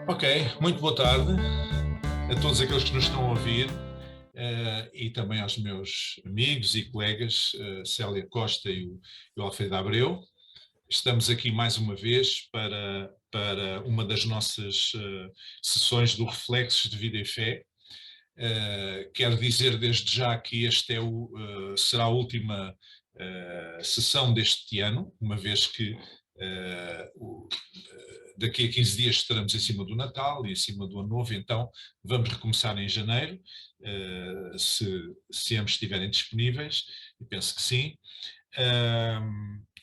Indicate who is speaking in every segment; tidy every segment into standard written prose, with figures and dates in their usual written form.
Speaker 1: Ok, muito boa tarde a todos aqueles que nos estão a ouvir e também aos meus amigos e colegas, Célia Costa e o Alfredo Abreu. Estamos aqui mais uma vez para uma das nossas sessões do Reflexos de Vida e Fé. Quero dizer desde já que este será a última sessão deste ano, uma vez que daqui a 15 dias estaremos em cima do Natal e em cima do Ano Novo, então vamos recomeçar em janeiro, se ambos estiverem disponíveis, e penso que sim.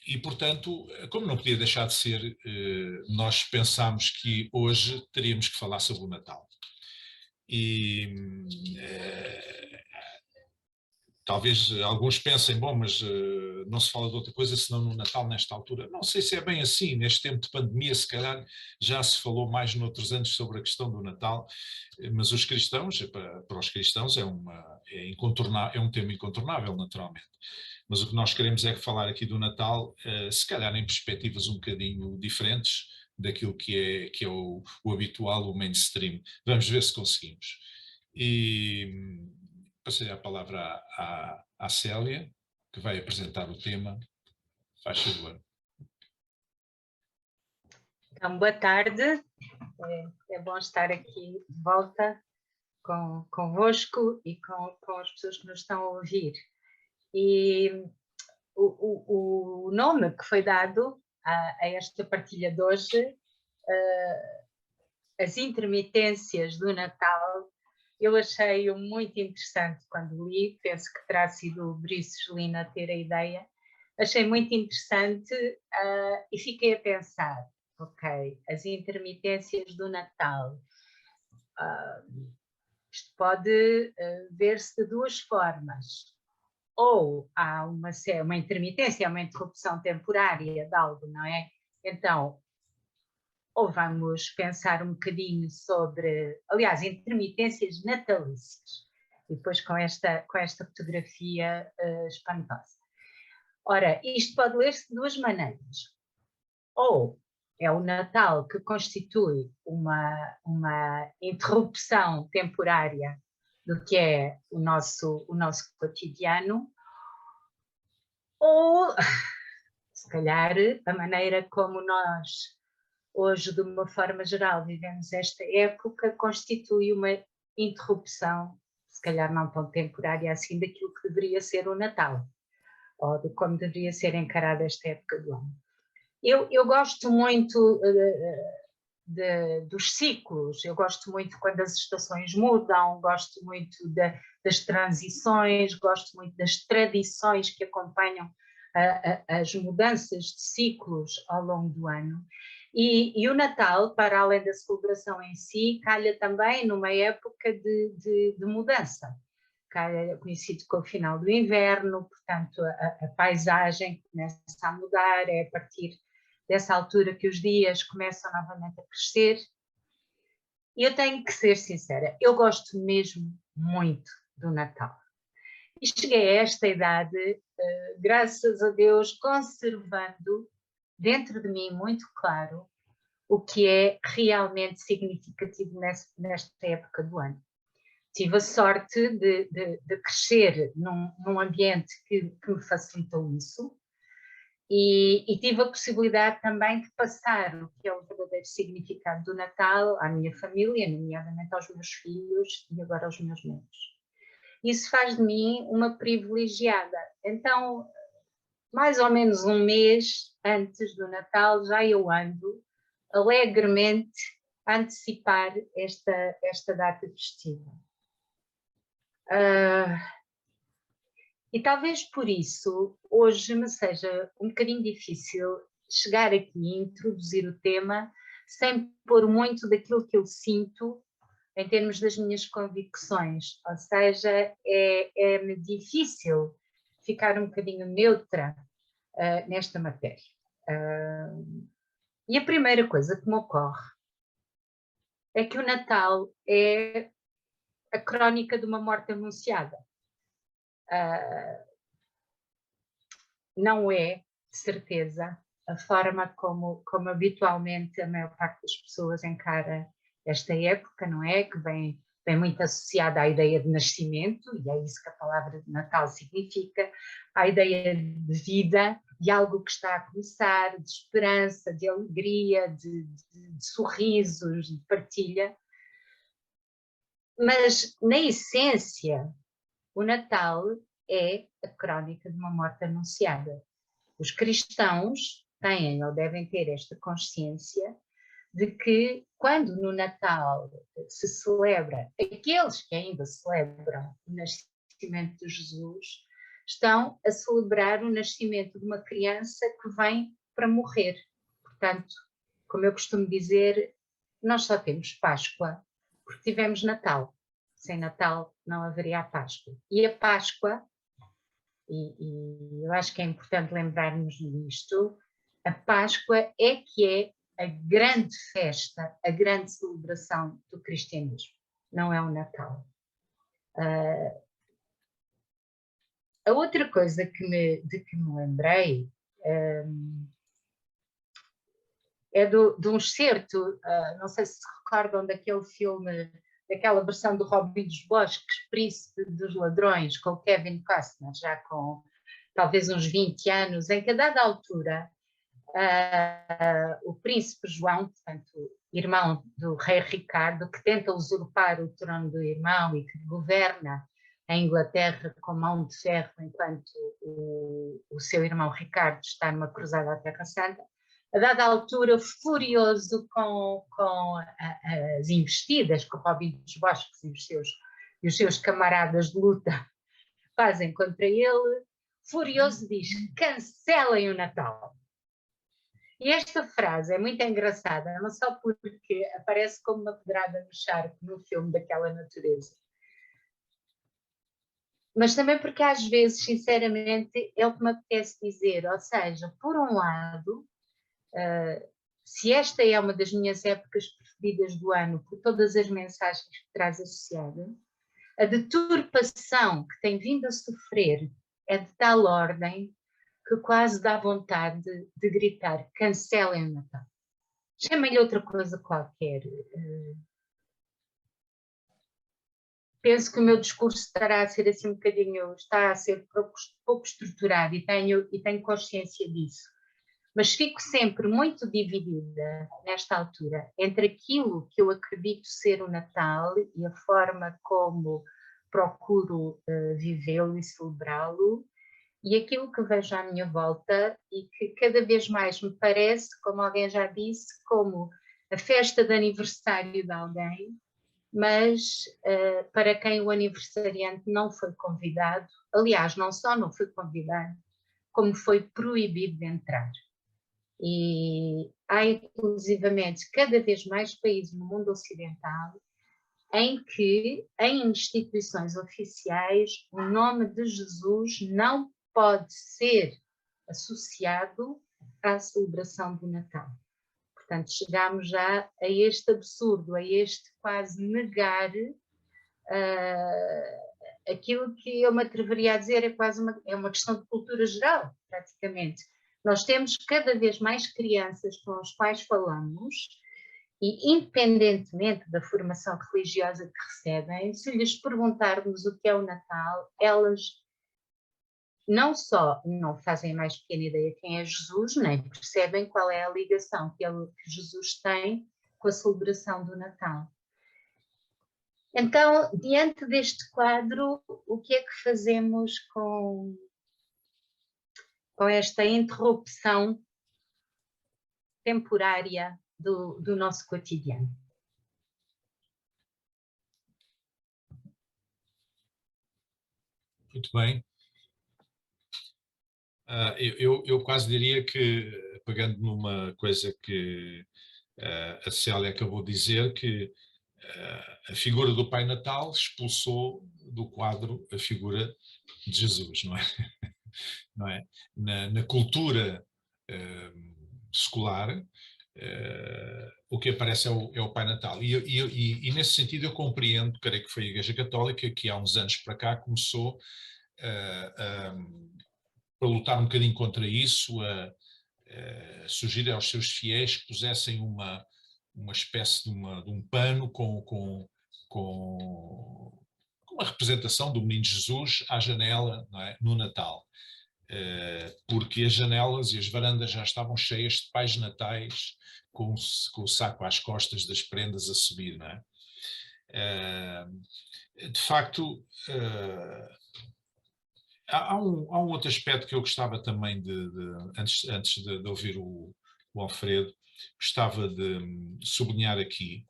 Speaker 1: E, portanto, como não podia deixar de ser, nós pensámos que hoje teríamos que falar sobre o Natal. E talvez alguns pensem, bom, mas não se fala de outra coisa senão no Natal nesta altura. Não sei se é bem assim, neste tempo de pandemia se calhar já se falou mais noutros anos sobre a questão do Natal, mas os cristãos, para os cristãos é um tema incontornável naturalmente. Mas o que nós queremos é falar aqui do Natal, se calhar em perspectivas um bocadinho diferentes daquilo que é o habitual, o mainstream. Vamos ver se conseguimos. E passarei a palavra à Célia, que vai apresentar o tema. Faz favor.
Speaker 2: Então, boa tarde. É bom estar aqui de volta convosco e com as pessoas que nos estão a ouvir. E o nome que foi dado a esta partilha de hoje, as intermitências do Natal, eu achei-o muito interessante quando li, penso que terá sido o Brice Lina ter a ideia, achei muito interessante e fiquei a pensar, ok, as intermitências do Natal, isto pode ver-se de duas formas, ou há uma intermitência, uma interrupção temporária de algo, não é? Então, ou vamos pensar um bocadinho sobre, aliás, intermitências natalícias, e depois com esta fotografia espantosa. Ora, isto pode ler-se de duas maneiras. Ou é o Natal que constitui uma interrupção temporária do que é o nosso cotidiano, ou, se calhar, a maneira como nós hoje, de uma forma geral, vivemos esta época, constitui uma interrupção, se calhar não tão temporária assim, daquilo que deveria ser o Natal, ou de como deveria ser encarada esta época do ano. Eu gosto muito dos ciclos, eu gosto muito quando as estações mudam, gosto muito das transições, gosto muito das tradições que acompanham as mudanças de ciclos ao longo do ano. E o Natal, para além da celebração em si, calha também numa época de mudança. Calha conhecido como o final do inverno, portanto a paisagem começa a mudar, é a partir dessa altura que os dias começam novamente a crescer. E eu tenho que ser sincera, eu gosto mesmo muito do Natal. E cheguei a esta idade, graças a Deus, conservando dentro de mim muito claro o que é realmente significativo nesta época do ano. Tive a sorte de crescer num ambiente que me facilitou isso e tive a possibilidade também de passar o que é o verdadeiro significado do Natal à minha família, nomeadamente aos meus filhos e agora aos meus netos. Isso faz de mim uma privilegiada. Então, mais ou menos um mês antes do Natal, já eu ando alegremente a antecipar esta data festiva. E talvez por isso hoje me seja um bocadinho difícil chegar aqui e introduzir o tema sem pôr muito daquilo que eu sinto em termos das minhas convicções, ou seja, é-me difícil ficar um bocadinho neutra nesta matéria. E a primeira coisa que me ocorre é que o Natal é a crónica de uma morte anunciada. Não é, de certeza, a forma como habitualmente a maior parte das pessoas encara esta época, não é? Que vem muito associada à ideia de nascimento, e é isso que a palavra de Natal significa, à ideia de vida, de algo que está a começar, de esperança, de alegria, de sorrisos, de partilha. Mas, na essência, o Natal é a crónica de uma morte anunciada. Os cristãos têm ou devem ter esta consciência de que, quando no Natal se celebra, aqueles que ainda celebram o nascimento de Jesus, estão a celebrar o nascimento de uma criança que vem para morrer. Portanto, como eu costumo dizer, nós só temos Páscoa porque tivemos Natal. Sem Natal não haveria a Páscoa. E a Páscoa, e eu acho que é importante lembrarmos disto, a Páscoa é que é a grande festa, a grande celebração do cristianismo, não é o Natal. A outra coisa de que me lembrei é de um excerto, não sei se recordam daquele filme, daquela versão do Robin dos Bosques, Príncipe dos Ladrões, com o Kevin Costner, já com talvez uns 20 anos, em que a dada altura o príncipe João, portanto, irmão do rei Ricardo, que tenta usurpar o trono do irmão e que governa a Inglaterra com mão de ferro enquanto o seu irmão Ricardo está numa cruzada à Terra Santa, a dada altura, furioso com as investidas que o Robin dos Bosques e os seus camaradas de luta fazem contra ele, furioso diz: cancelem o Natal. E esta frase é muito engraçada, não só porque aparece como uma pedrada no charco num filme daquela natureza, mas também porque às vezes, sinceramente, é o que me apetece dizer. Ou seja, por um lado, se esta é uma das minhas épocas preferidas do ano, por todas as mensagens que traz associada, a deturpação que tem vindo a sofrer é de tal ordem que quase dá vontade de gritar: cancelem o Natal. Chamem-lhe outra coisa qualquer. Penso que o meu discurso estará a ser assim um bocadinho, está a ser pouco estruturado e tenho consciência disso. Mas fico sempre muito dividida, nesta altura, entre aquilo que eu acredito ser o Natal e a forma como procuro vivê-lo e celebrá-lo, e aquilo que vejo à minha volta e que cada vez mais me parece, como alguém já disse, como a festa de aniversário de alguém, mas para quem o aniversariante não foi convidado, aliás, não só não foi convidado, como foi proibido de entrar. E há inclusivamente cada vez mais países no mundo ocidental em que, em instituições oficiais, o nome de Jesus não pode ser associado à celebração do Natal. Portanto, chegamos já a este absurdo, a este quase negar aquilo que eu me atreveria a dizer é quase uma questão de cultura geral, praticamente. Nós temos cada vez mais crianças com as quais falamos e, independentemente da formação religiosa que recebem, se lhes perguntarmos o que é o Natal, elas não só não fazem a mais pequena ideia quem é Jesus, nem percebem qual é a ligação que Jesus tem com a celebração do Natal. Então, diante deste quadro, o que é que fazemos com esta interrupção temporária do nosso cotidiano?
Speaker 1: Muito bem. Eu quase diria que, pegando numa coisa que a Célia acabou de dizer, que a figura do Pai Natal expulsou do quadro a figura de Jesus, não é? Não é? Na cultura secular, o que aparece é o Pai Natal. E nesse sentido eu compreendo, creio que foi a Igreja Católica que há uns anos para cá começou para lutar um bocadinho contra isso, sugerir aos seus fiéis que pusessem uma espécie de um pano com uma representação do Menino Jesus à janela, não é? No Natal. Porque as janelas e as varandas já estavam cheias de pais natais com o saco às costas das prendas a subir, não é? De facto, há um outro aspecto que eu gostava também antes de ouvir o Alfredo, gostava de sublinhar aqui.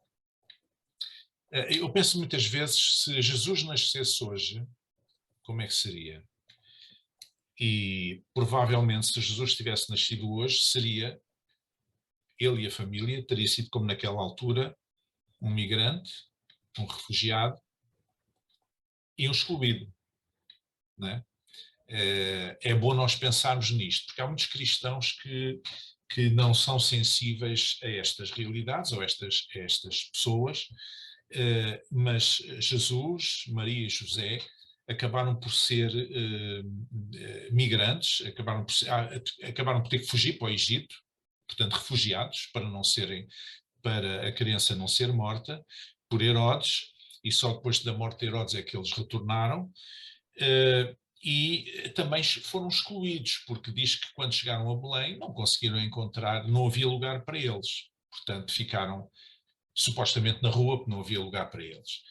Speaker 1: Eu penso muitas vezes, se Jesus nascesse hoje, como é que seria? E provavelmente, se Jesus tivesse nascido hoje, seria, ele e a família, teria sido como naquela altura, um migrante, um refugiado e um excluído, não é? É bom nós pensarmos nisto, porque há muitos cristãos que não são sensíveis a estas realidades ou a estas pessoas, mas Jesus, Maria e José acabaram por ser migrantes, acabaram por ter que fugir para o Egito, portanto refugiados, para a criança não ser morta por Herodes, e só depois da morte de Herodes é que eles retornaram. E também foram excluídos, porque diz que quando chegaram a Belém não conseguiram encontrar, não havia lugar para eles. Portanto, ficaram supostamente na rua, porque não havia lugar para eles.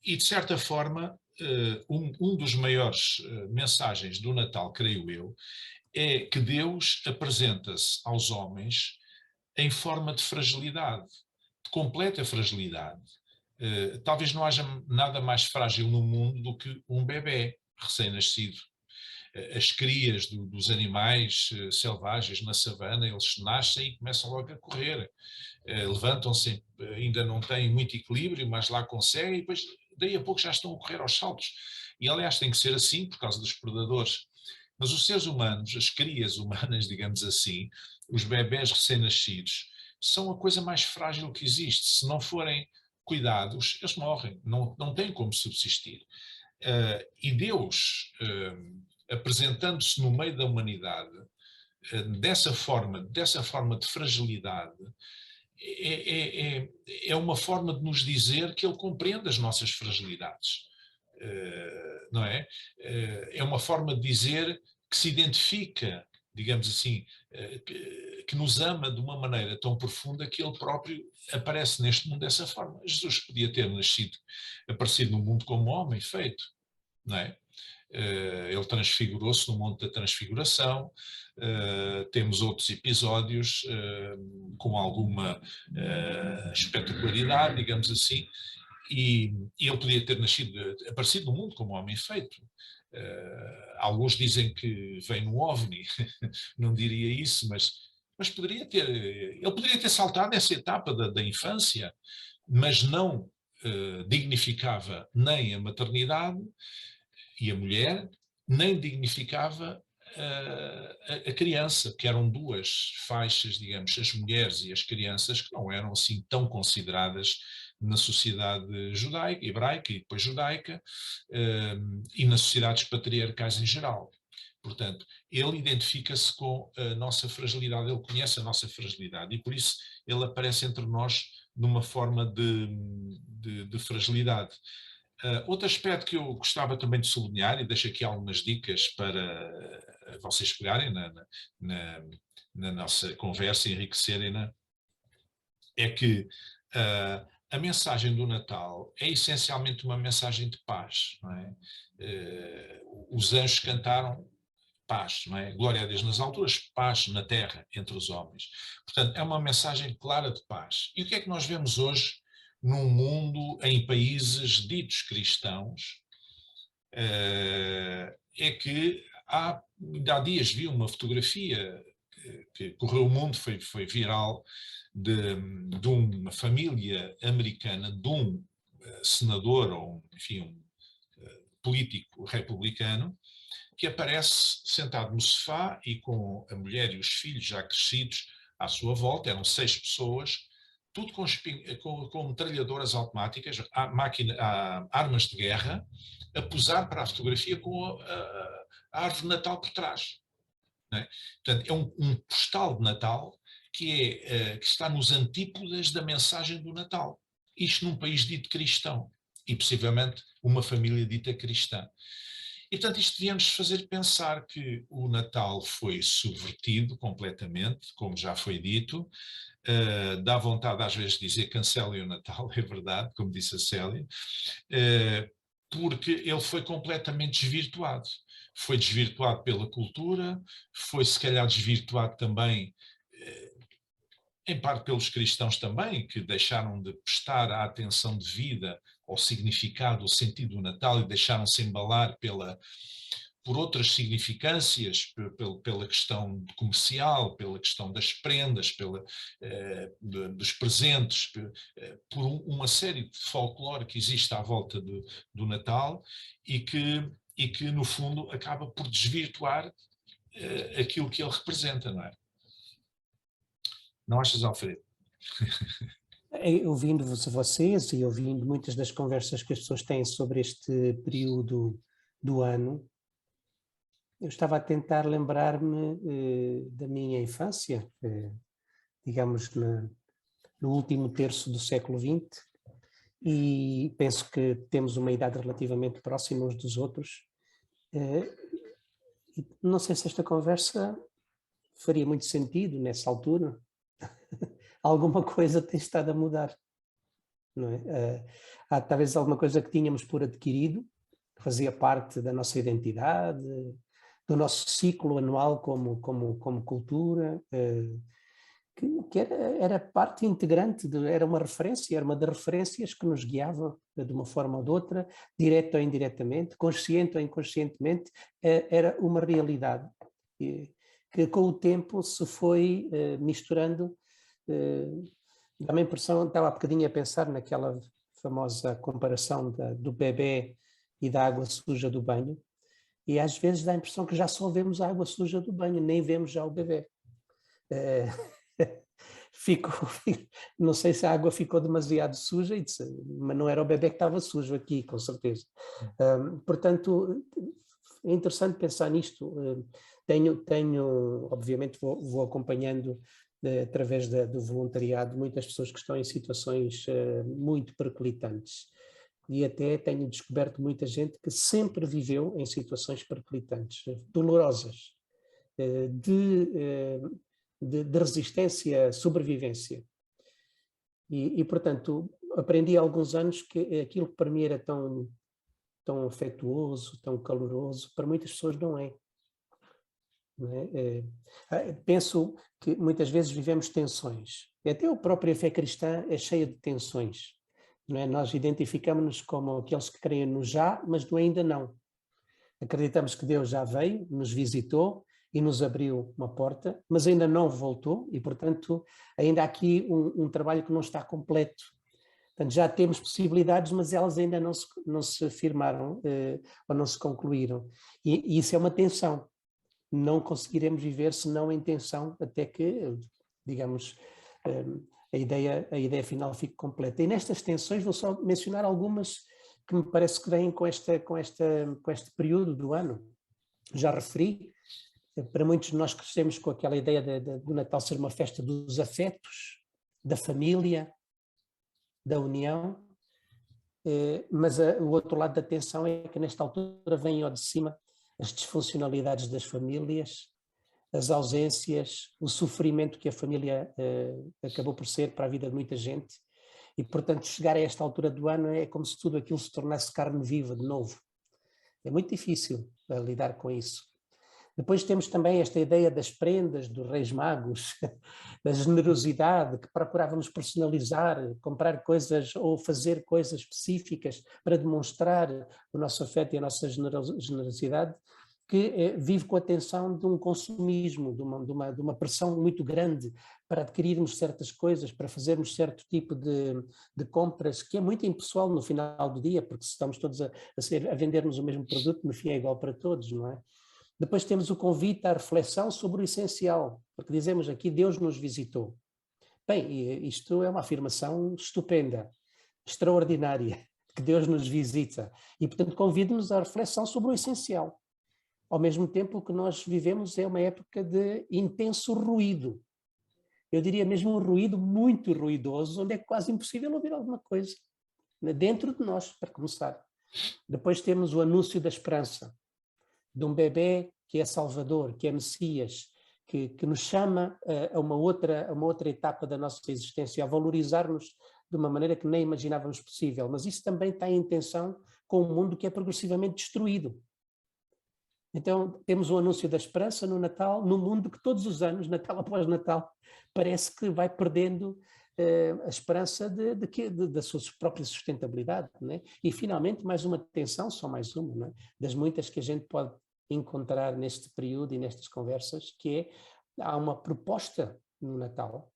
Speaker 1: E de certa forma, um dos maiores mensagens do Natal, creio eu, é que Deus apresenta-se aos homens em forma de fragilidade, de completa fragilidade. Talvez não haja nada mais frágil no mundo do que um bebé recém-nascido. As crias dos animais selvagens na savana, eles nascem e começam logo a correr. Levantam-se, ainda não têm muito equilíbrio, mas lá conseguem, e depois daí a pouco já estão a correr aos saltos. E aliás tem que ser assim por causa dos predadores. Mas os seres humanos, as crias humanas, digamos assim, os bebés recém-nascidos, são a coisa mais frágil que existe. Se não forem cuidados, eles morrem, não têm como subsistir. E Deus, apresentando-se no meio da humanidade, dessa forma de fragilidade, é uma forma de nos dizer que ele compreende as nossas fragilidades, não é? É uma forma de dizer que se identifica, digamos assim, que nos ama de uma maneira tão profunda que ele próprio aparece neste mundo dessa forma. Jesus podia ter aparecido no mundo como homem feito, não é? Ele transfigurou-se no Monte da Transfiguração. Temos outros episódios com alguma espetacularidade, digamos assim, e ele podia ter aparecido no mundo como homem feito. Alguns dizem que vem no OVNI, não diria isso, mas ele poderia ter saltado essa etapa da infância, mas não dignificava nem a maternidade e a mulher, nem dignificava a criança, que eram duas faixas, digamos, as mulheres e as crianças, que não eram assim tão consideradas na sociedade judaica, hebraica e depois judaica, e nas sociedades patriarcais em geral. Portanto, ele identifica-se com a nossa fragilidade, ele conhece a nossa fragilidade e por isso ele aparece entre nós numa forma de fragilidade. Outro aspecto que eu gostava também de sublinhar, e deixo aqui algumas dicas para vocês pegarem na nossa conversa e enriquecerem-na, é que a mensagem do Natal é essencialmente uma mensagem de paz, não é? Os anjos cantaram paz, não é? Glória a Deus nas alturas, paz na terra entre os homens. Portanto, é uma mensagem clara de paz. E o que é que nós vemos hoje num mundo, em países ditos cristãos? É que há dias vi uma fotografia que correu o mundo, foi viral, de uma família americana, de um senador ou, enfim, um político republicano, que aparece sentado no sofá e com a mulher e os filhos já crescidos à sua volta, eram 6 pessoas, tudo com metralhadoras automáticas, armas de guerra, a posar para a fotografia com a árvore de Natal por trás. Não é? Portanto, é um postal de Natal que está nos antípodas da mensagem do Natal. Isto num país dito cristão e possivelmente uma família dita cristã. E, portanto, isto devia-nos fazer pensar que o Natal foi subvertido completamente, como já foi dito. Dá vontade às vezes de dizer cancelem o Natal, é verdade, como disse a Célia, porque ele foi completamente desvirtuado. Foi desvirtuado pela cultura, foi se calhar desvirtuado também, em parte pelos cristãos também, que deixaram de prestar a atenção devida ao significado, ao sentido do Natal e deixaram-se embalar por outras significâncias, pela questão comercial, pela questão das prendas, dos presentes, por uma série de folclore que existe à volta do Natal e que, no fundo, acaba por desvirtuar aquilo que ele representa, não é? Não achas, Alfredo?
Speaker 3: Ouvindo-vos a vocês e ouvindo muitas das conversas que as pessoas têm sobre este período do ano, eu estava a tentar lembrar-me da minha infância, digamos no último terço do século XX, e penso que temos uma idade relativamente próxima uns dos outros. Não sei se esta conversa faria muito sentido nessa altura. Alguma coisa tem estado a mudar, não é? Há talvez alguma coisa que tínhamos por adquirido, que fazia parte da nossa identidade, do nosso ciclo anual como cultura, que era parte integrante, era uma referência, era uma das referências que nos guiava de uma forma ou de outra, direta ou indiretamente, consciente ou inconscientemente, era uma realidade que com o tempo se foi misturando. Dá-me a impressão, estava há bocadinho a pensar naquela famosa comparação do bebê e da água suja do banho, e às vezes dá a impressão que já só vemos a água suja do banho, nem vemos já o bebê. Não sei se a água ficou demasiado suja, mas não era o bebê que estava sujo aqui, com certeza. Portanto, é interessante pensar nisto. Obviamente vou acompanhando através do voluntariado muitas pessoas que estão em situações muito periclitantes, e até tenho descoberto muita gente que sempre viveu em situações periclitantes, dolorosas, de resistência, sobrevivência. E, portanto, aprendi há alguns anos que aquilo que para mim era tão afetuoso, tão caloroso, para muitas pessoas não é. Não é? Penso que muitas vezes vivemos tensões. Até a própria fé cristã é cheia de tensões. Não é? Nós identificamos-nos como aqueles que creem no já, mas do ainda não. Acreditamos que Deus já veio, nos visitou e nos abriu uma porta, mas ainda não voltou e, portanto, ainda há aqui um trabalho que não está completo. Portanto, já temos possibilidades, mas elas ainda não se firmaram ou não se concluíram. E isso é uma tensão. Não conseguiremos viver senão em tensão até que, digamos, a ideia final fique completa. E nestas tensões vou só mencionar algumas que me parece que vêm com este período do ano. Já referi, para muitos de nós crescemos com aquela ideia do Natal ser uma festa dos afetos, da família, da união, mas o outro lado da tensão é que nesta altura vêm ao de cima as disfuncionalidades das famílias, as ausências, o sofrimento que a família acabou por ser para a vida de muita gente, e portanto chegar a esta altura do ano é como se tudo aquilo se tornasse carne viva de novo. É muito difícil lidar com isso. Depois temos também esta ideia das prendas, dos Reis Magos, da generosidade, que procurávamos personalizar, comprar coisas ou fazer coisas específicas para demonstrar o nosso afeto e a nossa generosidade, que vive com a tensão de um consumismo, de uma pressão muito grande para adquirirmos certas coisas, para fazermos certo tipo de compras, que é muito impessoal no final do dia, porque se estamos todos a vendermos o mesmo produto, no fim é igual para todos, não é? Depois temos o convite à reflexão sobre o essencial, porque dizemos aqui Deus nos visitou. Bem, isto é uma afirmação estupenda, extraordinária, que Deus nos visita, e portanto convida-nos à reflexão sobre o essencial. Ao mesmo tempo, o que nós vivemos é uma época de intenso ruído. eu diria mesmo um ruído muito ruidoso, onde é quase impossível ouvir alguma coisa, dentro de nós, para começar. Depois temos o anúncio da esperança, de um bebê que é Salvador, que é Messias, que nos chama a uma outra etapa da nossa existência, a valorizar-nos de uma maneira que nem imaginávamos possível. Mas isso também está em tensão com um mundo que é progressivamente destruído. Então, temos o anúncio da esperança no Natal, num mundo que todos os anos, Natal após Natal, parece que vai perdendo a esperança da sua própria sustentabilidade. Né? E, finalmente, mais uma tensão, só mais uma, né? Das muitas que a gente pode encontrar neste período e nestas conversas, que é, há uma proposta no Natal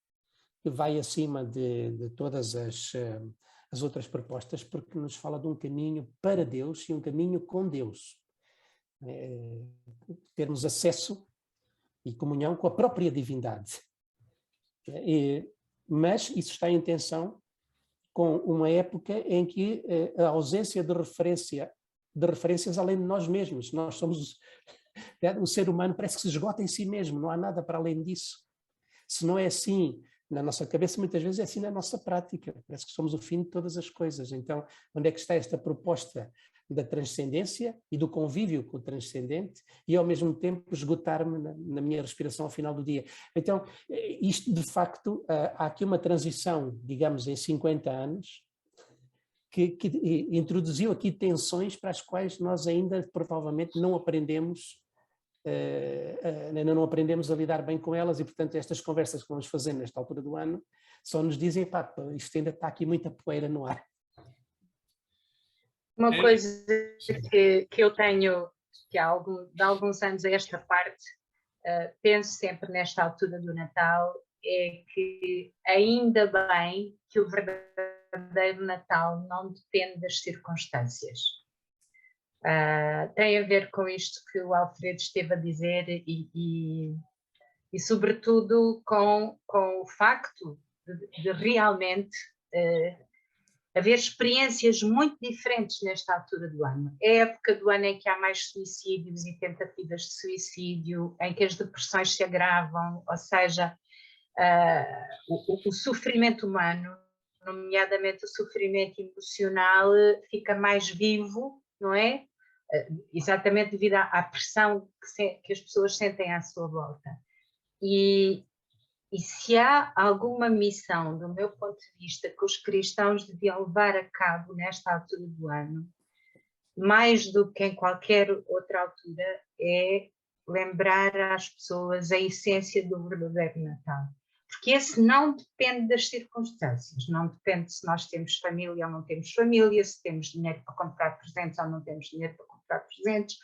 Speaker 3: que vai acima de todas as outras propostas, porque nos fala de um caminho para Deus e um caminho com Deus. Termos acesso e comunhão com a própria divindade. Mas isso está em tensão com uma época em que a ausência de referências além de nós mesmos. Nós somos... O ser humano parece que se esgota em si mesmo, não há nada para além disso. Se não é assim na nossa cabeça, muitas vezes é assim na nossa prática. Parece que somos o fim de todas as coisas. Então, onde é que está esta proposta da transcendência e do convívio com o transcendente e, ao mesmo tempo, esgotar-me na minha respiração ao final do dia? Então, isto, de facto, há aqui uma transição, digamos, em 50 anos, que introduziu aqui tensões para as quais nós ainda, provavelmente, não aprendemos a lidar bem com elas, e, portanto, estas conversas que vamos fazer nesta altura do ano só nos dizem, pá, isto ainda está aqui muita poeira no ar.
Speaker 2: Uma coisa que eu tenho, que de alguns anos a esta parte, penso sempre nesta altura do Natal, é que ainda bem que o verdadeiro Natal não depende das circunstâncias. Tem a ver com isto que o Alfredo esteve a dizer e sobretudo, com o facto de realmente haver experiências muito diferentes nesta altura do ano. É a época do ano em que há mais suicídios e tentativas de suicídio, em que as depressões se agravam, ou seja, o sofrimento humano, nomeadamente o sofrimento emocional, fica mais vivo, não é? Exatamente devido à pressão que as pessoas sentem à sua volta. E se há alguma missão, do meu ponto de vista, que os cristãos deviam levar a cabo nesta altura do ano, mais do que em qualquer outra altura, é lembrar às pessoas a essência do verdadeiro Natal. Porque esse não depende das circunstâncias, não depende se nós temos família ou não temos família, se temos dinheiro para comprar presentes ou não temos dinheiro para comprar presentes.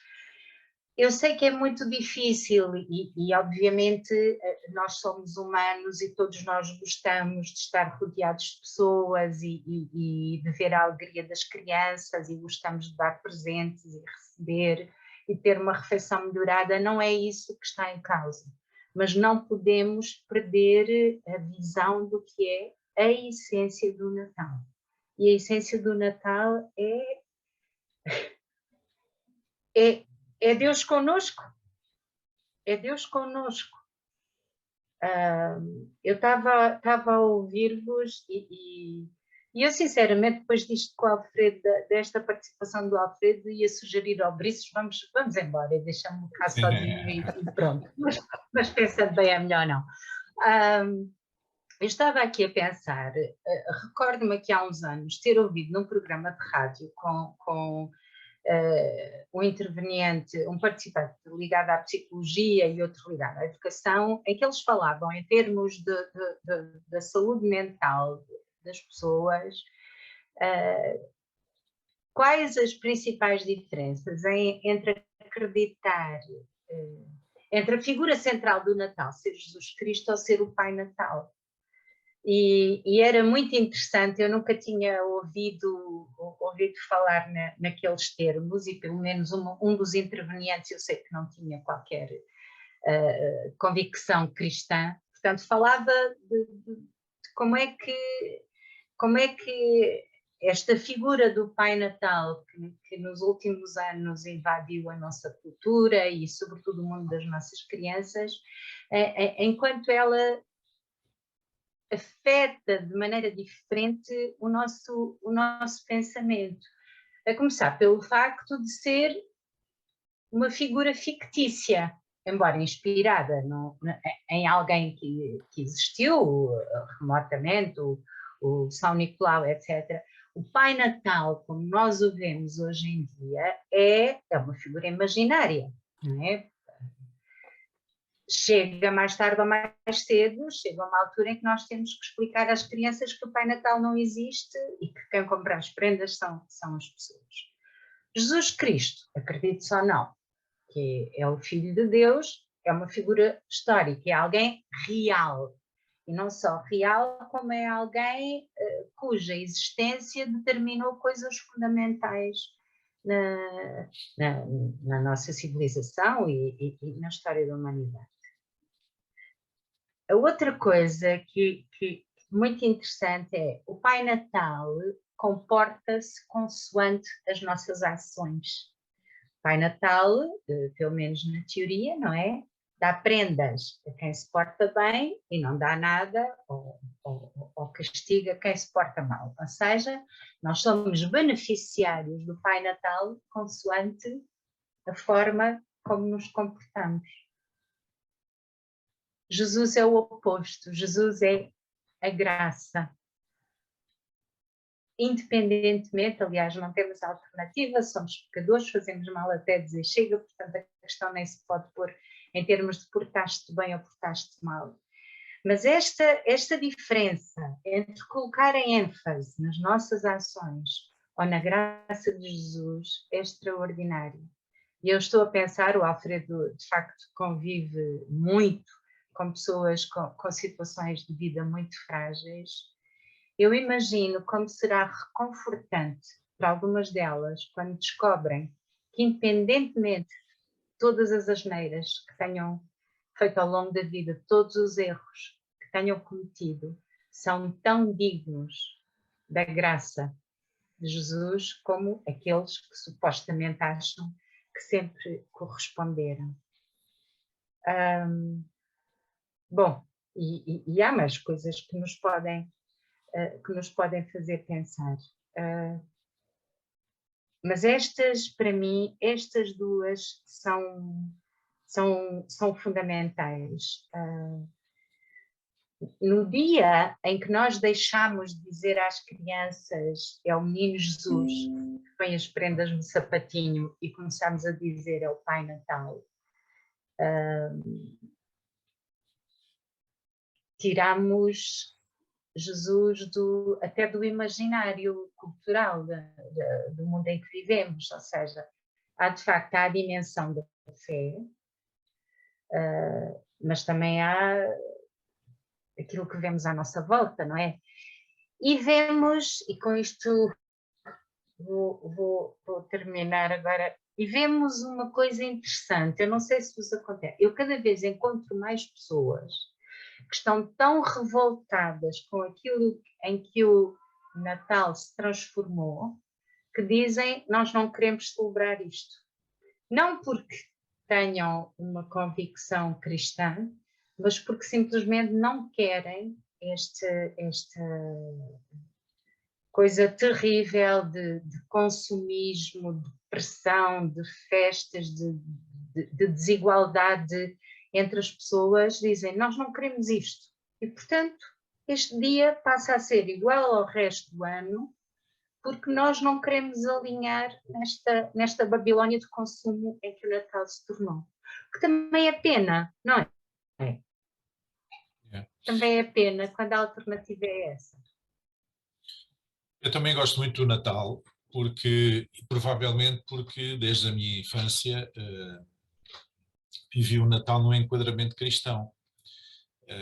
Speaker 2: Eu sei que é muito difícil e obviamente nós somos humanos e todos nós gostamos de estar rodeados de pessoas e de ver a alegria das crianças e gostamos de dar presentes e receber e ter uma refeição melhorada. Não é isso que está em causa, mas não podemos perder a visão do que é a essência do Natal. E a essência do Natal é Deus conosco. É Deus conosco. Eu estava a ouvir-vos e eu, sinceramente, depois disto com o Alfredo, desta participação do Alfredo, ia sugerir ao Brices, vamos embora e deixamos-me cá sozinho e pronto. Mas pensando bem, é melhor não. Eu estava aqui a pensar, recordo-me que há uns anos ter ouvido num programa de rádio com um interveniente, um participante ligado à psicologia e outro ligado à educação, em que eles falavam em termos da saúde mental das pessoas, quais as principais diferenças entre acreditar, entre a figura central do Natal ser Jesus Cristo ou ser o Pai Natal. E era muito interessante, eu nunca tinha ouvido falar naqueles termos, e pelo menos um dos intervenientes eu sei que não tinha qualquer convicção cristã, portanto falava de como é que esta figura do Pai Natal, que nos últimos anos invadiu a nossa cultura e sobretudo o mundo das nossas crianças, enquanto ela afeta de maneira diferente o nosso pensamento. A começar pelo facto de ser uma figura fictícia, embora inspirada em alguém que existiu remotamente, o São Nicolau, etc. O Pai Natal, como nós o vemos hoje em dia, é uma figura imaginária, não é? Chega mais tarde ou mais cedo, chega uma altura em que nós temos que explicar às crianças que o Pai Natal não existe e que quem compra as prendas são as pessoas. Jesus Cristo, acredite-se ou não, que é o Filho de Deus, é uma figura histórica, é alguém real. E não só real, como é alguém cuja existência determinou coisas fundamentais na nossa civilização e na história da humanidade. A outra coisa que muito interessante é o Pai Natal comporta-se consoante as nossas ações. O Pai Natal, pelo menos na teoria, não é? Dá prendas a quem se porta bem e não dá nada ou castiga quem se porta mal. Ou seja, nós somos beneficiários do Pai Natal consoante a forma como nos comportamos. Jesus é o oposto, Jesus é a graça. Independentemente, aliás, não temos alternativa, somos pecadores, fazemos mal até dizer chega, portanto a questão nem se pode pôr em termos de portaste bem ou portaste mal. Mas esta diferença entre colocar em ênfase nas nossas ações ou na graça de Jesus é extraordinária. E eu estou a pensar, o Alfredo de facto convive muito com pessoas com situações de vida muito frágeis. Eu imagino como será reconfortante para algumas delas quando descobrem que, independentemente de todas as asneiras que tenham feito ao longo da vida, todos os erros que tenham cometido, são tão dignos da graça de Jesus como aqueles que supostamente acham que sempre corresponderam. Bom, e há mais coisas que nos podem fazer pensar. Mas estas, para mim, estas duas são fundamentais. No dia em que nós deixamos de dizer às crianças é o menino Jesus que põe as prendas no sapatinho e começamos a dizer é o Pai Natal, tiramos Jesus até do imaginário cultural do mundo em que vivemos, ou seja, há de facto a dimensão da fé, mas também há aquilo que vemos à nossa volta, não é? E vemos, e com isto vou terminar agora, e vemos uma coisa interessante, eu não sei se vos acontece, eu cada vez encontro mais pessoas que estão tão revoltadas com aquilo em que o Natal se transformou, que dizem, nós não queremos celebrar isto. Não porque tenham uma convicção cristã, mas porque simplesmente não querem esta coisa terrível de consumismo, de pressão, de festas, de desigualdade entre as pessoas, dizem, nós não queremos isto. E, portanto, este dia passa a ser igual ao resto do ano, porque nós não queremos alinhar nesta Babilónia de consumo em que o Natal se tornou. Que também é pena, não é? Também é pena quando a alternativa é essa.
Speaker 1: Eu também gosto muito do Natal, provavelmente porque desde a minha infância vivi o Natal num enquadramento cristão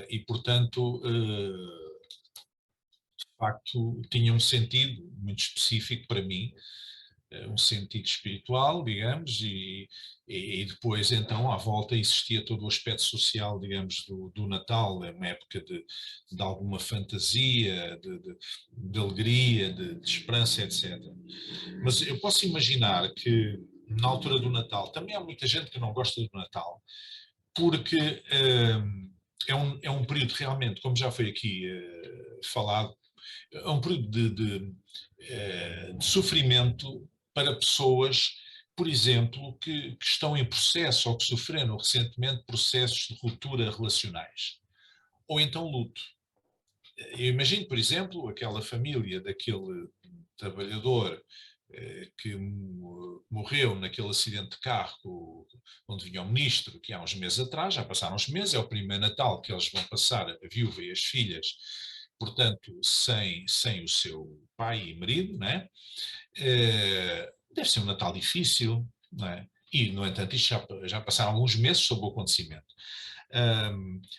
Speaker 1: e, portanto, de facto, tinha um sentido muito específico para mim, um sentido espiritual, digamos, e depois, então, à volta existia todo o aspecto social, digamos, do Natal, é uma época de alguma fantasia, de alegria, de esperança, etc. Mas eu posso imaginar que, na altura do Natal, também há muita gente que não gosta do Natal, porque é um período realmente, como já foi aqui falado, é um período de sofrimento para pessoas, por exemplo, que estão em processo ou que sofreram recentemente processos de ruptura relacionais, ou então luto. Eu imagino, por exemplo, aquela família daquele trabalhador que morreu naquele acidente de carro onde vinha o ministro, que há uns meses atrás, já passaram uns meses, é o primeiro Natal que eles vão passar, a viúva e as filhas, portanto, sem o seu pai e marido, né? Deve ser um Natal difícil, não é? E, no entanto, isto já passaram alguns meses sobre o acontecimento.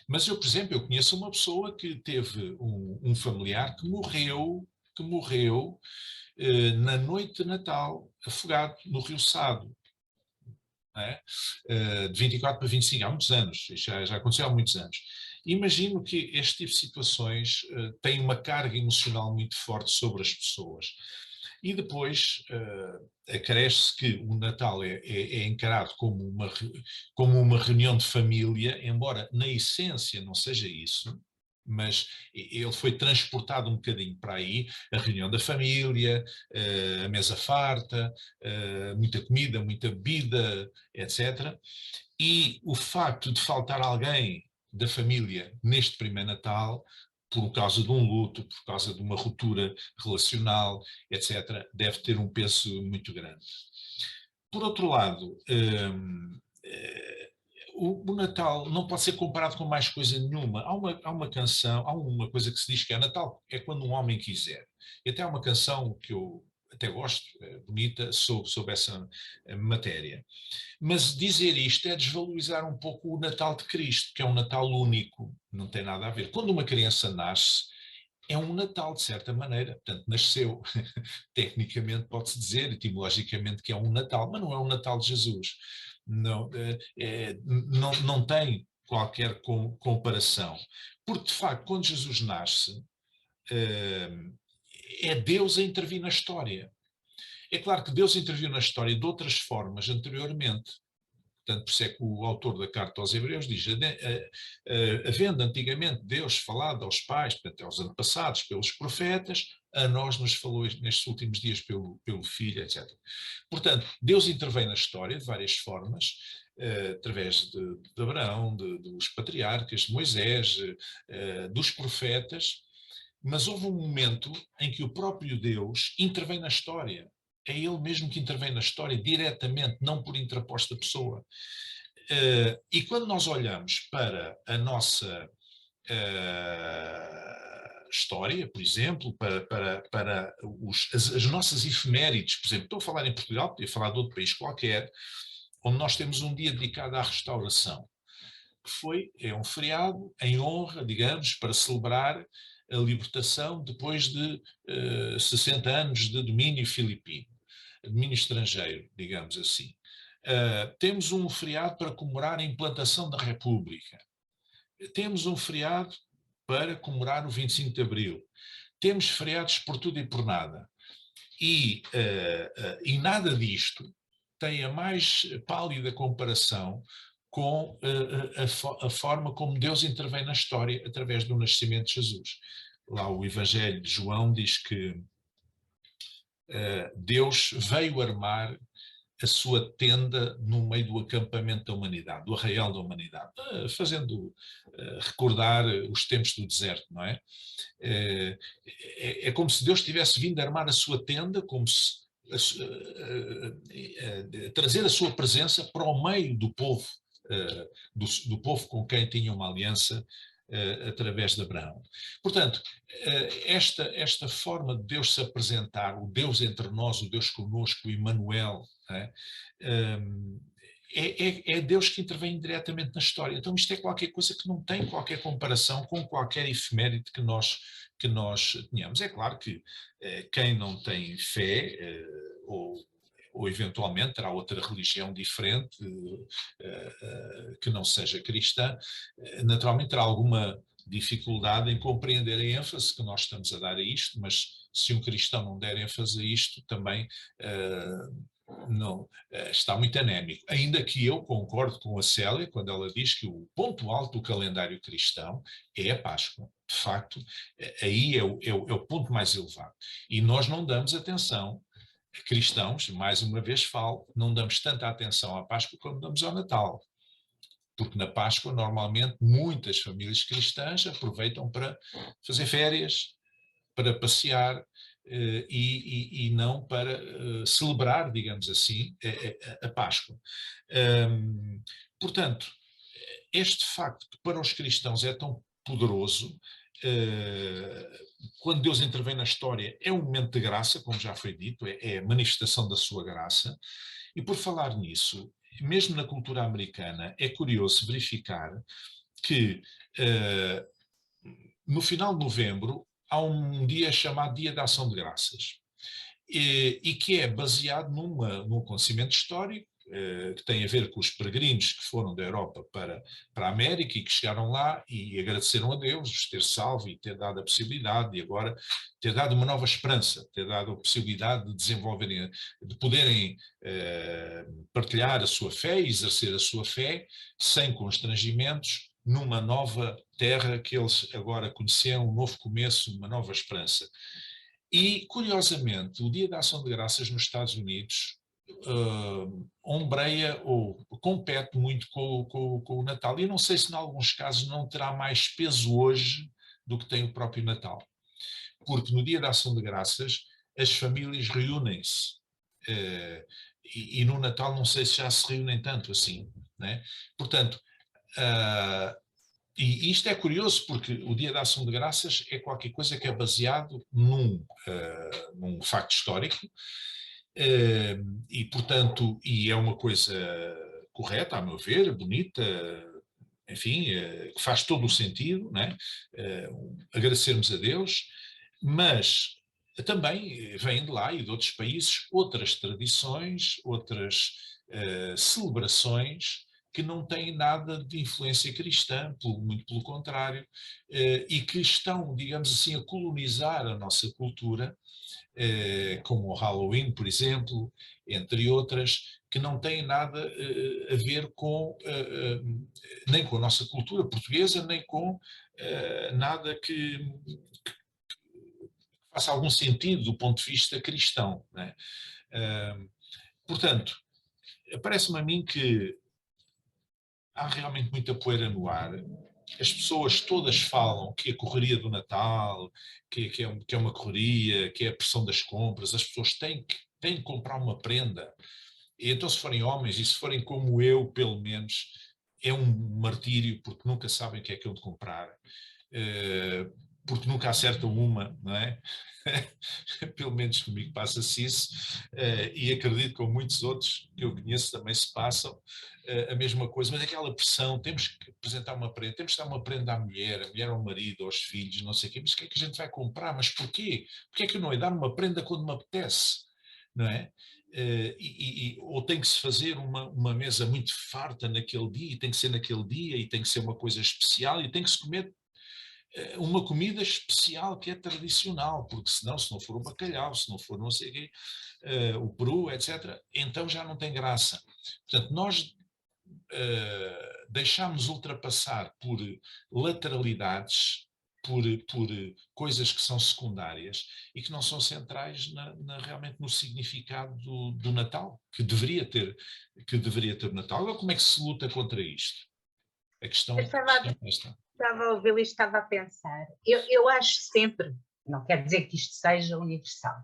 Speaker 1: Mas eu, por exemplo, eu conheço uma pessoa que teve um familiar que morreu na noite de Natal, afogado no Rio Sado, é? De 24 para 25, há muitos anos, isto já aconteceu há muitos anos. Imagino que este tipo de situações têm uma carga emocional muito forte sobre as pessoas. E depois acresce que o Natal é encarado como uma reunião de família, embora na essência não seja isso, mas ele foi transportado um bocadinho para aí, a reunião da família, a mesa farta, muita comida, muita bebida, etc. E o facto de faltar alguém da família neste primeiro Natal, por causa de um luto, por causa de uma ruptura relacional, etc., deve ter um peso muito grande. Por outro lado, o Natal não pode ser comparado com mais coisa nenhuma. Há uma canção, há uma coisa que se diz que é Natal, é quando um homem quiser. E até há uma canção que eu até gosto, bonita, sobre essa matéria. Mas dizer isto é desvalorizar um pouco o Natal de Cristo, que é um Natal único, não tem nada a ver. Quando uma criança nasce, é um Natal, de certa maneira, portanto, nasceu. Tecnicamente pode-se dizer, etimologicamente, que é um Natal, mas não é um Natal de Jesus. Não, não tem qualquer comparação. Porque, de facto, quando Jesus nasce, é Deus a intervir na história. É claro que Deus interviu na história de outras formas anteriormente. Portanto, por isso é que o autor da carta aos Hebreus diz, havendo antigamente Deus falado aos pais, portanto, aos antepassados, pelos profetas, a nós nos falou nestes últimos dias pelo Filho, etc. Portanto, Deus intervém na história de várias formas, através de Abraão, dos patriarcas, de Moisés, dos profetas, mas houve um momento em que o próprio Deus intervém na história. É ele mesmo que intervém na história diretamente, não por interposta pessoa. E quando nós olhamos para a nossa história, por exemplo, para as nossas efemérides, por exemplo, estou a falar em Portugal, podia falar de outro país qualquer, onde nós temos um dia dedicado à restauração, que é um feriado em honra, digamos, para celebrar a libertação depois de 60 anos de domínio filipino, domínio estrangeiro, digamos assim. Temos um feriado para comemorar a implantação da República. Temos um feriado para comemorar o 25 de Abril. Temos feriados por tudo e por nada. E nada disto tem a mais pálida comparação com a forma como Deus intervém na história através do nascimento de Jesus. Lá o Evangelho de João diz que Deus veio armar a sua tenda no meio do acampamento da humanidade, do arraial da humanidade, fazendo recordar os tempos do deserto, não é? É como se Deus tivesse vindo armar a sua tenda, como se trazer a sua presença para o meio do povo, do povo com quem tinha uma aliança através de Abraão. Portanto, esta forma de Deus se apresentar, o Deus entre nós, o Deus conosco, o Emmanuel, é Deus que intervém diretamente na história. Então isto é qualquer coisa que não tem qualquer comparação com qualquer efeméride que nós tenhamos. É claro que quem não tem fé, ou eventualmente terá outra religião diferente, que não seja cristã, naturalmente terá alguma dificuldade em compreender a ênfase que nós estamos a dar a isto, mas se um cristão não der ênfase a isto, também não, está muito anémico. Ainda que eu concordo com a Célia quando ela diz que o ponto alto do calendário cristão é a Páscoa. De facto, aí é o ponto mais elevado. E nós não damos atenção, cristãos, mais uma vez falo, não damos tanta atenção à Páscoa como damos ao Natal. Porque na Páscoa, normalmente, muitas famílias cristãs aproveitam para fazer férias, para passear, e não para celebrar, digamos assim, a Páscoa. Portanto, este facto que para os cristãos é tão poderoso, quando Deus intervém na história, é um momento de graça, como já foi dito, é a manifestação da sua graça. E por falar nisso, mesmo na cultura americana, é curioso verificar que no final de novembro há um dia chamado Dia da Ação de Graças, e que é baseado num acontecimento histórico que tem a ver com os peregrinos que foram da Europa para a América e que chegaram lá e agradeceram a Deus os ter salvo e ter dado a possibilidade, e agora ter dado uma nova esperança, ter dado a possibilidade de desenvolverem, de poderem partilhar a sua fé e exercer a sua fé sem constrangimentos numa nova terra que eles agora conheceram, um novo começo, uma nova esperança. E, curiosamente, o Dia da Ação de Graças nos Estados Unidos ombreia ou compete muito com o Natal. E não sei se, em alguns casos, não terá mais peso hoje do que tem o próprio Natal. Porque no Dia da Ação de Graças as famílias reúnem-se. E no Natal não sei se já se reúnem tanto assim, né? Portanto, e isto é curioso porque o Dia da Ação de Graças é qualquer coisa que é baseado num facto histórico, e portanto, e é uma coisa correta, a meu ver, bonita, enfim, que faz todo o sentido, né? Agradecermos a Deus, mas também vêm de lá e de outros países outras tradições, outras celebrações que não têm nada de influência cristã, muito pelo contrário, e que estão, digamos assim, a colonizar a nossa cultura, como o Halloween, por exemplo, entre outras, que não têm nada a ver nem com a nossa cultura portuguesa, nem com nada que faça algum sentido do ponto de vista cristão, né? Portanto, parece-me a mim que há realmente muita poeira no ar. As pessoas todas falam que a correria do Natal, que é uma correria, que é a pressão das compras, as pessoas têm que comprar uma prenda. E então, se forem homens e se forem como eu, pelo menos, é um martírio porque nunca sabem o que é que hão de comprar, porque nunca acertam uma, não é? Pelo menos comigo passa-se isso, e acredito que com muitos outros que eu conheço também se passam a mesma coisa, mas aquela pressão, temos que apresentar uma prenda, temos que dar uma prenda à mulher ao marido, aos filhos, não sei o quê, mas o que é que a gente vai comprar? Mas porquê? Porquê é que eu não ia dar uma prenda quando me apetece? Não é? Ou tem que se fazer uma mesa muito farta naquele dia, e tem que ser naquele dia, e tem que ser uma coisa especial, e tem que se comer uma comida especial que é tradicional, porque senão, se não for o bacalhau, se não for não sei o quê, o peru, etc., então já não tem graça. Portanto, nós deixamos ultrapassar por lateralidades, por coisas que são secundárias e que não são centrais realmente no significado do Natal, que deveria ter o Natal. Agora, como é que se luta contra isto? A questão é esta.
Speaker 2: Estava a ouvir e estava a pensar. Eu acho sempre, não quer dizer que isto seja universal,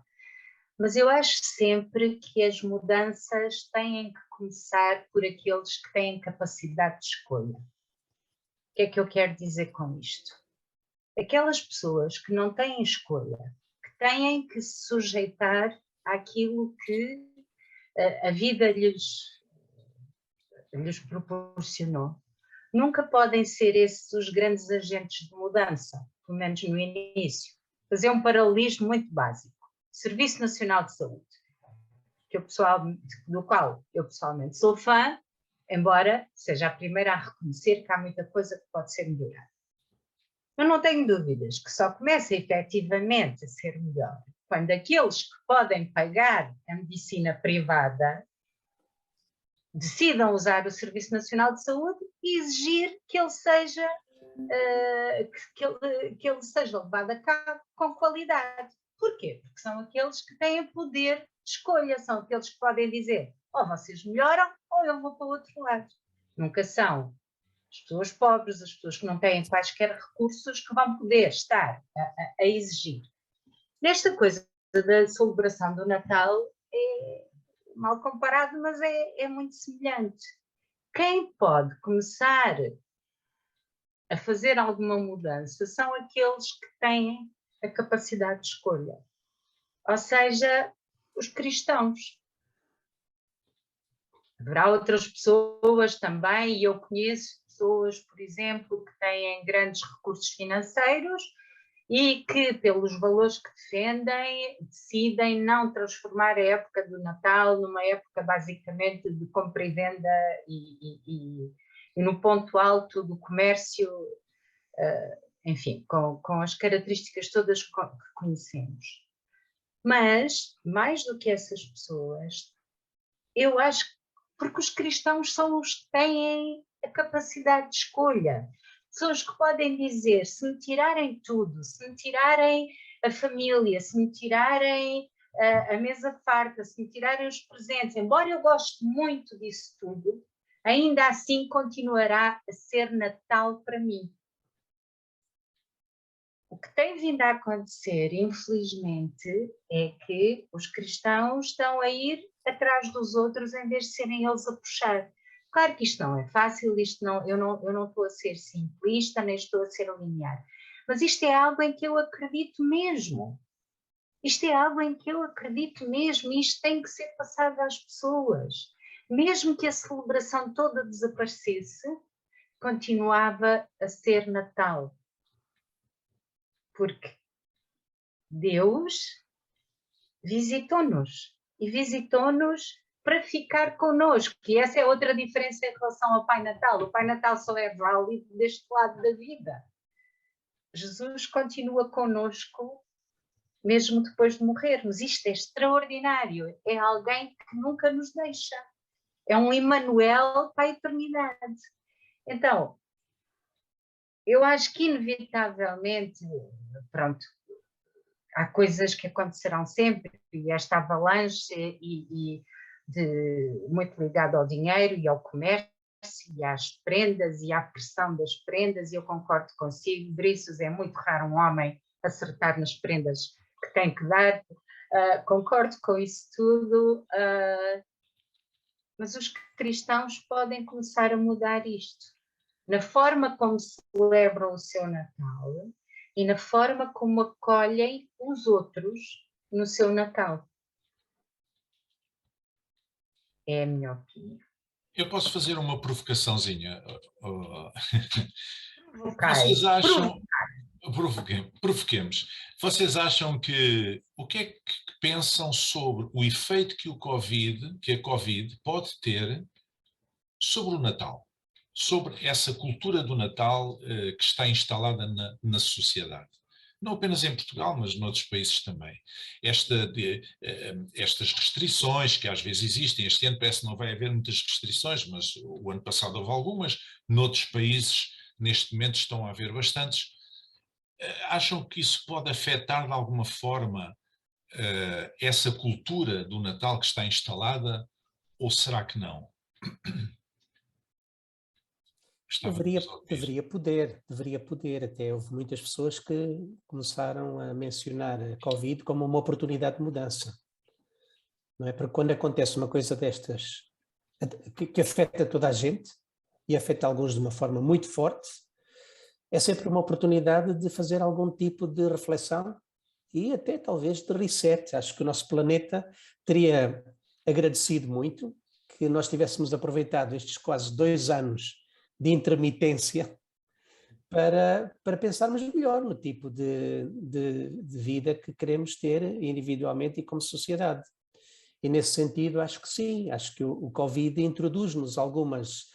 Speaker 2: mas eu acho sempre que as mudanças têm que começar por aqueles que têm capacidade de escolha. O que é que eu quero dizer com isto? Aquelas pessoas que não têm escolha, que têm que se sujeitar àquilo que a vida lhes proporcionou, nunca podem ser esses os grandes agentes de mudança, pelo menos no início. Fazer um paralelismo muito básico. Serviço Nacional de Saúde, do qual eu pessoalmente sou fã, embora seja a primeira a reconhecer que há muita coisa que pode ser melhorada. Eu não tenho dúvidas que só começa efetivamente a ser melhor quando aqueles que podem pagar a medicina privada decidam usar o Serviço Nacional de Saúde e exigir que ele seja, que ele seja levado a cabo com qualidade. Porquê? Porque são aqueles que têm poder de escolha, são aqueles que podem dizer ou vocês melhoram ou eu vou para o outro lado. Nunca são as pessoas pobres, as pessoas que não têm quaisquer recursos que vão poder estar a exigir. Nesta coisa da celebração do Natal, é mal comparado, mas é muito semelhante. Quem pode começar a fazer alguma mudança são aqueles que têm a capacidade de escolha. Ou seja, os cristãos. Haverá outras pessoas também, e eu conheço pessoas, por exemplo, que têm grandes recursos financeiros e que, pelos valores que defendem, decidem não transformar a época do Natal numa época basicamente de compra e venda e no ponto alto do comércio, enfim, com as características todas que conhecemos. Mas, mais do que essas pessoas, eu acho que porque os cristãos são os que têm a capacidade de escolha. São os que podem dizer, se me tirarem tudo, se me tirarem a família, se me tirarem a mesa farta, se me tirarem os presentes, embora eu goste muito disso tudo, ainda assim continuará a ser Natal para mim. O que tem vindo a acontecer, infelizmente, é que os cristãos estão a ir atrás dos outros em vez de serem eles a puxar. Claro que isto não é fácil, eu não estou a ser simplista, nem estou a ser linear, mas isto é algo em que eu acredito mesmo. Isto é algo em que eu acredito mesmo e isto tem que ser passado às pessoas. Mesmo que a celebração toda desaparecesse, continuava a ser Natal. Porque Deus visitou-nos e visitou-nos para ficar connosco. E essa é outra diferença em relação ao Pai Natal. O Pai Natal só é válido deste lado da vida. Jesus continua connosco mesmo depois de morrermos. Isto é extraordinário. É alguém que nunca nos deixa. É um Emmanuel para a eternidade. Então, eu acho que inevitavelmente, pronto, há coisas que acontecerão sempre, e esta avalanche muito ligada ao dinheiro e ao comércio e às prendas e à pressão das prendas, e eu concordo consigo, Briços, é muito raro um homem acertar nas prendas que tem que dar, concordo com isso tudo, mas os cristãos podem começar a mudar isto, na forma como celebram o seu Natal, e na forma como acolhem os outros no seu Natal. É a minha opinião.
Speaker 1: Eu posso fazer uma provocaçãozinha?
Speaker 2: Provocai.
Speaker 1: Vocês acham... Provoquemos. Vocês acham que... O que é que pensam sobre o efeito que a Covid pode ter sobre o Natal? Sobre essa cultura do Natal que está instalada na sociedade. Não apenas em Portugal, mas noutros países também. Estas restrições que às vezes existem, este ano parece que não vai haver muitas restrições, mas o ano passado houve algumas, noutros países neste momento estão a haver bastantes. Acham que isso pode afetar de alguma forma essa cultura do Natal que está instalada, ou será que não?
Speaker 3: Deveria poder. Até houve muitas pessoas que começaram a mencionar a Covid como uma oportunidade de mudança. Não é? Porque quando acontece uma coisa destas, que afeta toda a gente, e afeta alguns de uma forma muito forte, é sempre uma oportunidade de fazer algum tipo de reflexão e até talvez de reset. Acho que o nosso planeta teria agradecido muito que nós tivéssemos aproveitado estes quase 2 anos de intermitência para pensarmos melhor no tipo de vida que queremos ter individualmente e como sociedade. E nesse sentido acho que sim, acho que o Covid introduz-nos algumas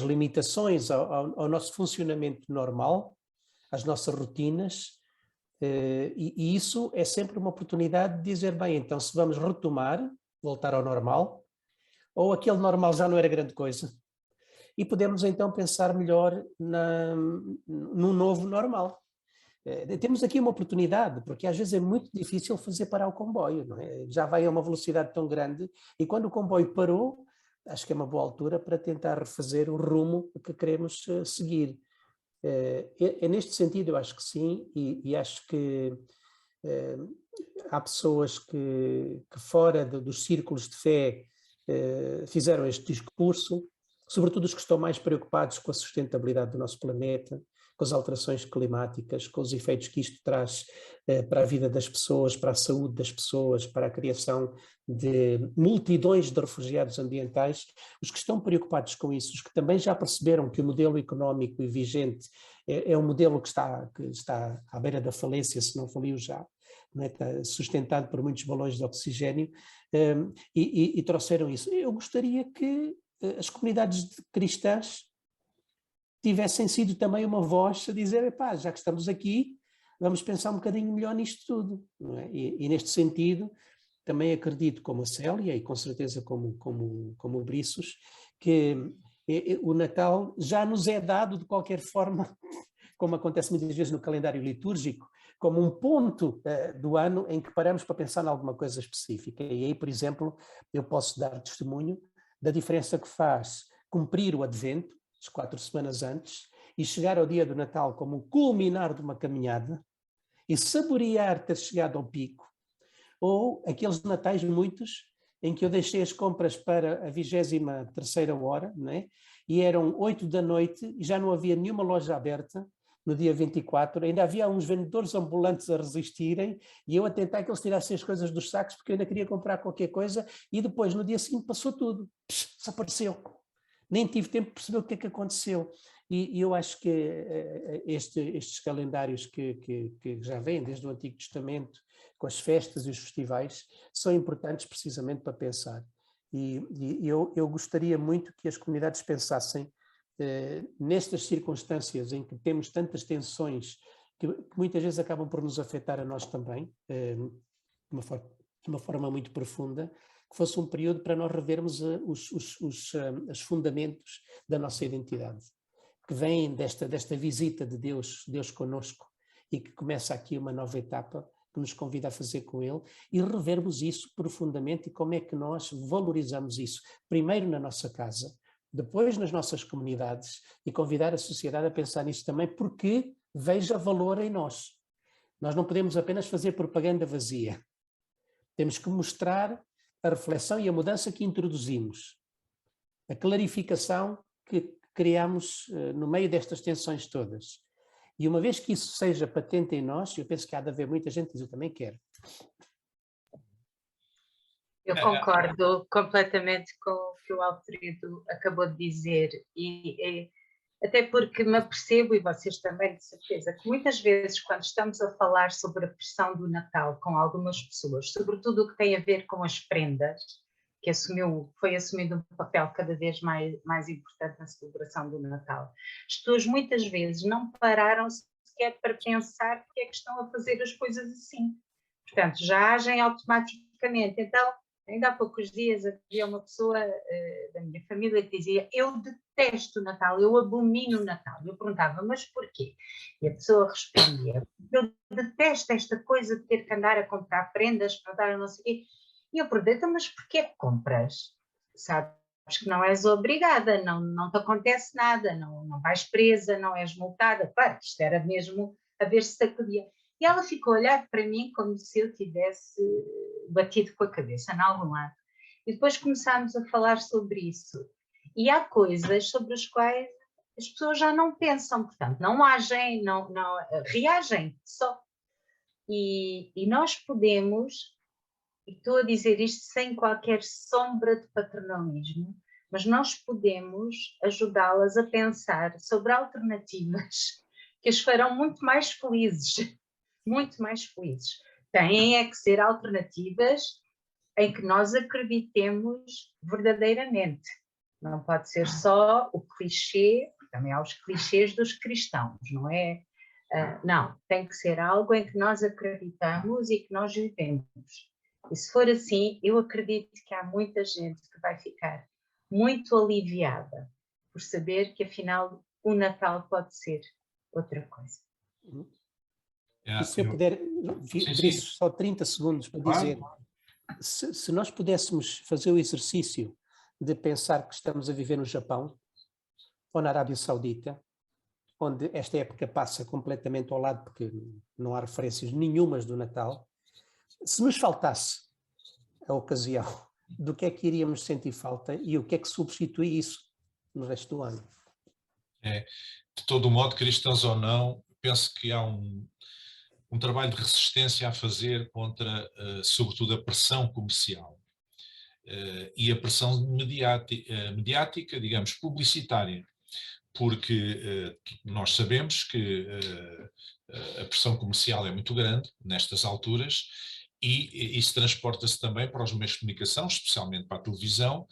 Speaker 3: limitações ao nosso funcionamento normal, às nossas rotinas, e isso é sempre uma oportunidade de dizer, bem, então se vamos retomar, voltar ao normal, ou aquele normal já não era grande coisa. E podemos então pensar melhor num novo normal. Temos aqui uma oportunidade, porque às vezes é muito difícil fazer parar o comboio, não é? Já vai a uma velocidade tão grande, e quando o comboio parou, acho que é uma boa altura para tentar refazer o rumo que queremos seguir. Neste sentido, eu acho que sim, e acho que há pessoas que fora dos círculos de fé fizeram este discurso, sobretudo os que estão mais preocupados com a sustentabilidade do nosso planeta, com as alterações climáticas, com os efeitos que isto traz para a vida das pessoas, para a saúde das pessoas, para a criação de multidões de refugiados ambientais. Os que estão preocupados com isso, os que também já perceberam que o modelo económico vigente é um modelo que está à beira da falência, se não faliu já, não é? Está sustentado por muitos balões de oxigênio, e trouxeram isso. Eu gostaria que as comunidades cristãs tivessem sido também uma voz a dizer, epá, já que estamos aqui, vamos pensar um bocadinho melhor nisto tudo. Não é? E neste sentido, também acredito, como a Célia e com certeza como o Briços, que o Natal já nos é dado de qualquer forma, como acontece muitas vezes no calendário litúrgico, como um ponto do ano em que paramos para pensar em alguma coisa específica. E aí, por exemplo, eu posso dar testemunho da diferença que faz cumprir o Advento, as 4 semanas antes, e chegar ao dia do Natal como um culminar de uma caminhada e saborear ter chegado ao pico, ou aqueles natais muitos em que eu deixei as compras para a 23ª hora, não é? E eram 8 da noite e já não havia nenhuma loja aberta no dia 24, ainda havia uns vendedores ambulantes a resistirem e eu a tentar que eles tirassem as coisas dos sacos porque eu ainda queria comprar qualquer coisa, e depois no dia seguinte passou tudo, desapareceu. Nem tive tempo de perceber o que é que aconteceu. E eu acho que estes calendários que já vêm desde o Antigo Testamento, com as festas e os festivais, são importantes precisamente para pensar. E eu gostaria muito que as comunidades pensassem nestas circunstâncias em que temos tantas tensões que muitas vezes acabam por nos afetar a nós também, de uma forma muito profunda, que fosse um período para nós revermos os fundamentos da nossa identidade, que vêm desta visita de Deus connosco, e que começa aqui uma nova etapa que nos convida a fazer com Ele, e revermos isso profundamente, e como é que nós valorizamos isso, primeiro na nossa casa, depois nas nossas comunidades, e convidar a sociedade a pensar nisso também, porque veja valor em nós. Nós não podemos apenas fazer propaganda vazia. Temos que mostrar a reflexão e a mudança que introduzimos, a clarificação que criamos no meio destas tensões todas. E uma vez que isso seja patente em nós, eu penso que há de haver muita gente que diz, eu também quero.
Speaker 2: Eu concordo completamente com o que o Alfredo acabou de dizer, e até porque me apercebo, e vocês também de certeza, que muitas vezes quando estamos a falar sobre a pressão do Natal com algumas pessoas, sobretudo o que tem a ver com as prendas, que foi assumido um papel cada vez mais importante na celebração do Natal, as pessoas muitas vezes não pararam sequer para pensar porque é que estão a fazer as coisas assim. Portanto, já agem automaticamente. Então, ainda há poucos dias havia uma pessoa da minha família que dizia: eu detesto o Natal, eu abomino o Natal. Eu perguntava, mas porquê? E a pessoa respondia: eu detesto esta coisa de ter que andar a comprar prendas para dar a não sei o quê. E eu perguntei: mas porquê que compras? Sabes que não és obrigada, não te acontece nada, não vais presa, não és multada. Claro, isto era mesmo a ver se sacudia. E ela ficou a olhar para mim como se eu tivesse batido com a cabeça em algum lado. E depois começámos a falar sobre isso. E há coisas sobre as quais as pessoas já não pensam, portanto, não agem, não reagem só. E nós podemos, e estou a dizer isto sem qualquer sombra de paternalismo, mas nós podemos ajudá-las a pensar sobre alternativas que as farão muito mais felizes. Muito mais felizes. Têm é que ser alternativas em que nós acreditemos verdadeiramente. Não pode ser só o clichê, porque também há os clichês dos cristãos, não é? Não, tem que ser algo em que nós acreditamos e que nós vivemos. E se for assim, eu acredito que há muita gente que vai ficar muito aliviada por saber que afinal o Natal pode ser outra coisa.
Speaker 3: E se eu puder, Veríssimo, só 30 segundos para dizer, se nós pudéssemos fazer o exercício de pensar que estamos a viver no Japão ou na Arábia Saudita, onde esta época passa completamente ao lado porque não há referências nenhumas do Natal, se nos faltasse a ocasião, do que é que iríamos sentir falta e o que é que substitui isso no resto do ano?
Speaker 1: De todo modo, cristãos ou não, penso que há um trabalho de resistência a fazer contra, sobretudo, a pressão comercial e a pressão mediática, digamos, publicitária, porque nós sabemos que a pressão comercial é muito grande nestas alturas e isso transporta-se também para os meios de comunicação, especialmente para a televisão,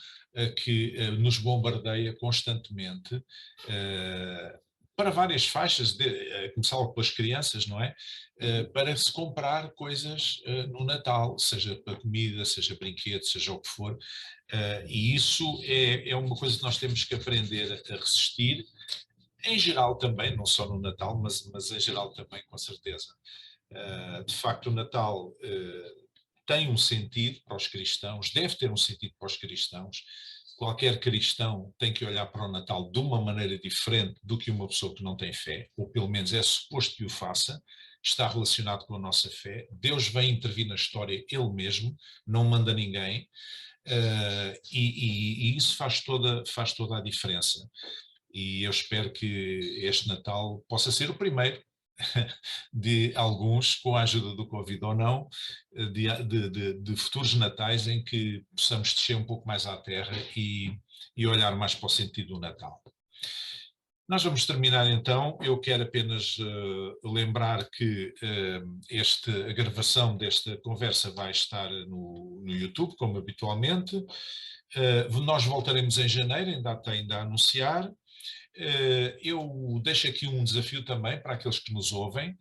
Speaker 1: que nos bombardeia constantemente para várias faixas, a começar logo pelas crianças, não é? Para se comprar coisas no Natal, seja para comida, seja brinquedos, seja o que for, e isso é uma coisa que nós temos que aprender a resistir, em geral também, não só no Natal, mas em geral também, com certeza. De facto, o Natal tem um sentido para os cristãos, deve ter um sentido para os cristãos. Qualquer cristão tem que olhar para o Natal de uma maneira diferente do que uma pessoa que não tem fé, ou pelo menos é suposto que o faça, está relacionado com a nossa fé. Deus vem intervir na história Ele mesmo, não manda ninguém, e isso faz toda a diferença. E eu espero que este Natal possa ser o primeiro de alguns, com a ajuda do Covid ou não, de futuros natais em que possamos descer um pouco mais à terra e olhar mais para o sentido do Natal. Nós vamos terminar então. Eu quero apenas lembrar que a gravação desta conversa vai estar no YouTube, como habitualmente. Nós voltaremos em janeiro, em data ainda a anunciar. Eu deixo aqui um desafio também para aqueles que nos ouvem,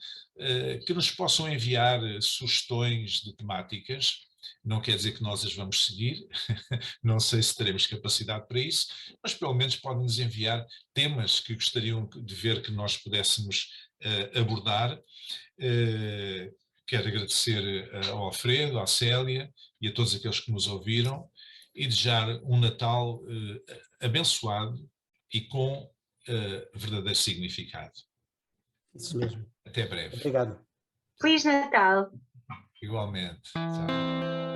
Speaker 1: que nos possam enviar sugestões de temáticas. Não quer dizer que nós as vamos seguir, não sei se teremos capacidade para isso, mas pelo menos podem-nos enviar temas que gostariam de ver que nós pudéssemos abordar. Quero agradecer ao Alfredo, à Célia e a todos aqueles que nos ouviram e desejar um Natal abençoado e com verdadeiro significado.
Speaker 3: Isso mesmo.
Speaker 1: Até breve.
Speaker 3: Obrigado.
Speaker 2: Feliz Natal!
Speaker 1: Igualmente. Tchau.